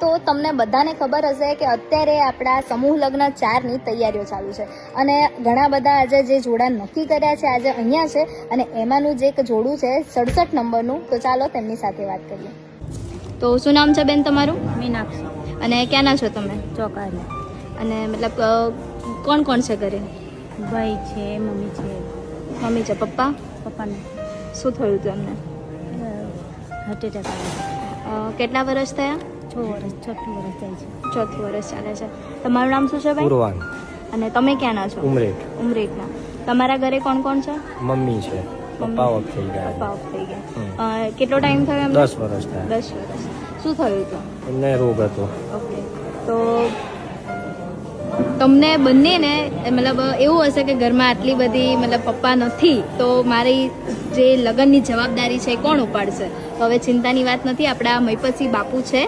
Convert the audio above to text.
તો તમને બધાને ખબર હશે કે અત્યારે આપણા સમૂહ લગ્ન 4ની તૈયારીઓ ચાલુ છે અને ઘણા બધા આજે જે જોડા નક્કી કર્યા છે આજે અહીંયા છે અને એમાંનું જે એક જોડું છે 67 નંબરનું. તો ચાલો તેમની સાથે વાત કરીએ. તો શું નામ છે બેન તમારું? મીનાક્ષી. અને ક્યાંના છો તમે? ચોકારી. અને મતલબ કોણ કોણ છે ઘરે? ભાઈ છે, મમ્મી છે. મમ્મી છે, પપ્પાને શું થયું હતું એમને? હાર્ટ એટેક આવ્યો. કેટલા વર્ષ થયા? 6 વર્ષ, 6 વર્ષ જાય છે. ચોથું વર્ષ ચાલે છે. તમારું નામ શું છે ભાઈ? પૂર્વાન. અને તમે ક્યાંના છો? ઉમરેઠના. તમારા ઘરે કોણ કોણ છે? મમ્મી છે, પપ્પા ઓફ થઈ ગયા. પપ્પા ઓફ થઈ ગયા. કેટલો ટાઈમ થયો એમને? 10 વર્ષ થયા. 10 વર્ષ. શું થયું હતું? એમને રોગ હતો. ઓકે. તો તમને બંનેને મતલબ એવું હશે કે ઘરમાં આટલી બધી મતલબ પપ્પા નથી તો મારી જે લગ્નની જવાબદારી છે એ કોણ ઉપાડશે? તો હવે ચિંતાની વાત નથી, આપણા મહિપતસિંહ બાપુ છે